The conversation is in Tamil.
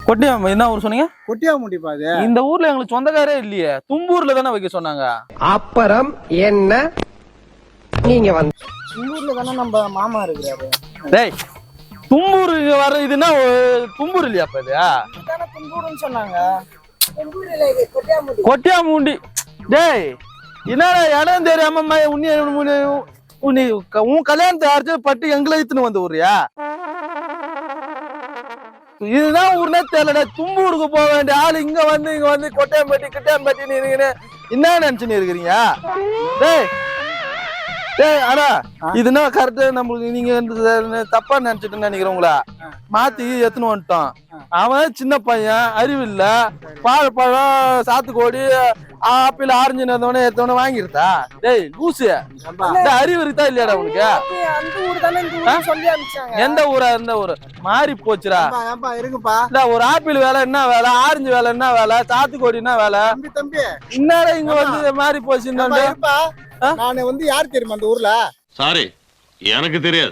கொட்டியாம என்ன ஊர் சொன்னீங்க? கொட்டியாமுண்டிப்பா அது. இந்த ஊர்ல எங்களுக்கு சொந்தக்காரே இல்லையே. தும்பூர்ல தானே வைக்க சொன்னாங்க. அப்புறம் என்ன நீங்க வந்து தும்பூர்ல தானே நம்ம மாமா இருக்கிறாரு. டேய், தும்பூருக்கு வர இதுன்னா தும்பூர் இல்லையா அப்ப இது? தும்பூர்னு சொன்னாங்க. கொட்டியாமுண்டி. டேய், என்னடா இடம் தெரியாம உன் கல்யாணத்தை யாராச்சும் பட்டு எங்களை இத்துன்னு வந்து ஊரியா? இதுதான் ஊர்னே தெரியல. தும்பூருக்கு போக வேண்டிய ஆள் இங்க வந்து கொட்டையாம்பட்டி என்ன நினைச்சுன்னு இருக்கிறீங்க? டேய் டேய், ஆனா இதுனா கரெக்டா நம்மளுக்கு நீங்க தப்பா நினைச்சிட்டு நினைக்கிறவங்களா மாத்தி எத்துன்னு வந்துட்டோம். அவன் சின்ன பையன், அறிவு இல்ல. பழம், சாத்துக்கோடி, ஆப்பிள், ஆரஞ்சு எத்தவன வாங்கிருதா? டேய் லூசு, அறிவு இருக்குதா இல்லையாடா உனக்கு? எந்த ஊரா? எந்த ஊரு மாறி போச்சுடா. இருக்குப்பா. ஒரு ஆப்பிள் வேலை என்ன வேலை, ஆரஞ்சு வேலை என்ன வேலை, சாத்துக்கோடி என்ன வேலை? தம்பி என்னடா இங்க வந்து மாறி போச்சு? நானு வந்து யார் தெரியுமா அந்த ஊர்ல? சாரி, எனக்கு தெரியாது.